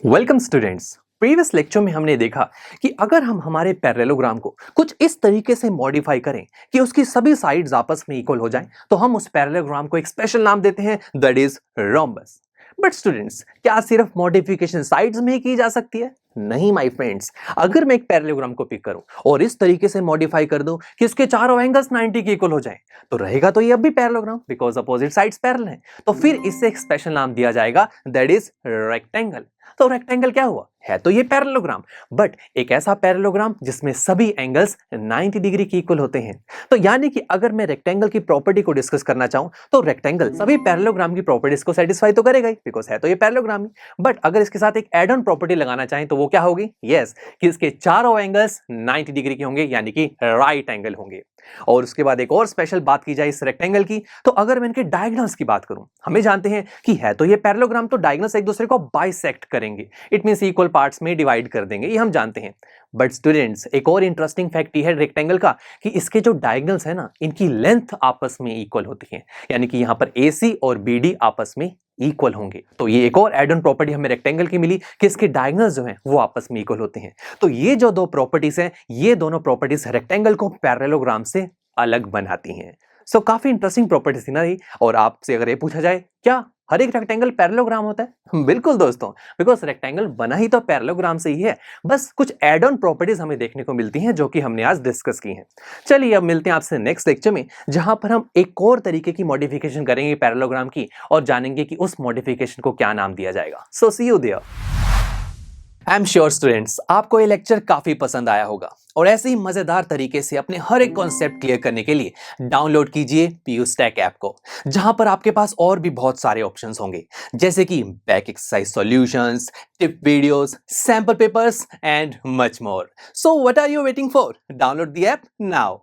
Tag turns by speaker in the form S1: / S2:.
S1: Welcome students. Previous lecture में हमने देखा कि अगर हम हमारे पैरेललोग्राम को कुछ इस तरीके से मॉडिफाई करें कि उसकी सभी साइड्स आपस में इक्वल हो जाएं, तो हम उस पैरेललोग्राम को एक स्पेशल नाम देते हैं, that is rhombus. But students, क्या सिर्फ मॉडिफिकेशन साइड्स में ही की जा सकती है? नहीं माय फ्रेंड्स। अगर मैं एक पैरेललोग्राम को पिक करूं और इस तरीके से मॉडिफाई कर दूं कि उसके चारों एंगल्स 90 के इक्वल हो जाएं, तो रहेगा तो ये अब भी parallelogram, because opposite sides parallel हैं। तो फिर इसे एक स्पेशल नाम दिया जाएगा, दैट इज रेक्टेंगल। तो रेक्टेंगल क्या हुआ? है तो ये पैरेललोग्राम, बट एक ऐसा पैरेललोग्राम जिसमें सभी एंगल्स 90 डिग्री के इक्वल होते हैं। तो यानी कि अगर मैं रेक्टेंगल की प्रॉपर्टी को डिस्कस करना चाहूं, तो रेक्टेंगल सभी पैरेललोग्राम की प्रॉपर्टीज को सेटिस्फाई तो करेगा ही, बिकॉज है तो ये पैरेललोग्राम ही। बट अगर इसके साथ एक एड ऑन प्रॉपर्टी लगाना चाहें तो वो क्या होगी? यस, कि इसके चारों एंगल्स 90 डिग्री के होंगे, यानी कि राइट एंगल होंगे। और उसके बाद एक और स्पेशल बात की जाए इस रेक्टेंगल की, तो अगर मैं इनके डायगोनल्स की बात करूं, हमें जानते हैं कि है तो ये पैरेललोग्राम, तो डायगोनल्स एक दूसरे को बाइसेक्ट करेंगे, इट मींस इक्वल पार्ट्स में डिवाइड कर देंगे, ये हम जानते हैं। बट स्टूडेंट्स, एक और इंटरेस्टिंग फैक्ट ये है रेक्टेंगल का कि इसके जो डायगोनल्स है ना, इनकी लेंथ आपस में इक्वल होती है, यानी कि यहां पर AC और BD आपस में इक्वल होंगे। तो ये एक और एड ऑन प्रॉपर्टी हमें रेक्टेंगल की मिली कि इसके डायगोनल्स जो हैं वो आपस में इक्वल होते हैं। तो ये जो दो प्रॉपर्टीज हैं, ये दोनों प्रॉपर्टीज रेक्टेंगल को पैरेललोग्राम से अलग बनाती हैं। सो काफी इंटरेस्टिंग प्रॉपर्टीज थी ना ये। और आपसे अगर ये पूछा जाए क्या हर एक रेक्टेंगल पैरेललोग्राम होता है? बिल्कुल दोस्तों, बिकॉज रेक्टेंगल बना ही तो पैरेललोग्राम से ही है। बस कुछ एड ऑन प्रॉपर्टीज हमें देखने को मिलती हैं जो कि हमने आज डिस्कस की हैं। चलिए अब मिलते हैं आपसे नेक्स्ट लेक्चर में, जहां पर हम एक और तरीके की मॉडिफिकेशन करेंगे पैरेललोग्राम की और जानेंगे कि उस मॉडिफिकेशन को क्या नाम दिया जाएगा। So see you there. I am sure students, आपको ये लेक्चर काफी पसंद आया होगा और ऐसे ही मजेदार तरीके से अपने हर एक कॉन्सेप्ट क्लियर करने के लिए डाउनलोड कीजिए PUStack ऐप को, जहां पर आपके पास और भी बहुत सारे ऑप्शंस होंगे, जैसे कि back exercise solutions, tip videos, sample papers and much more. So what are you waiting for? Download the app now.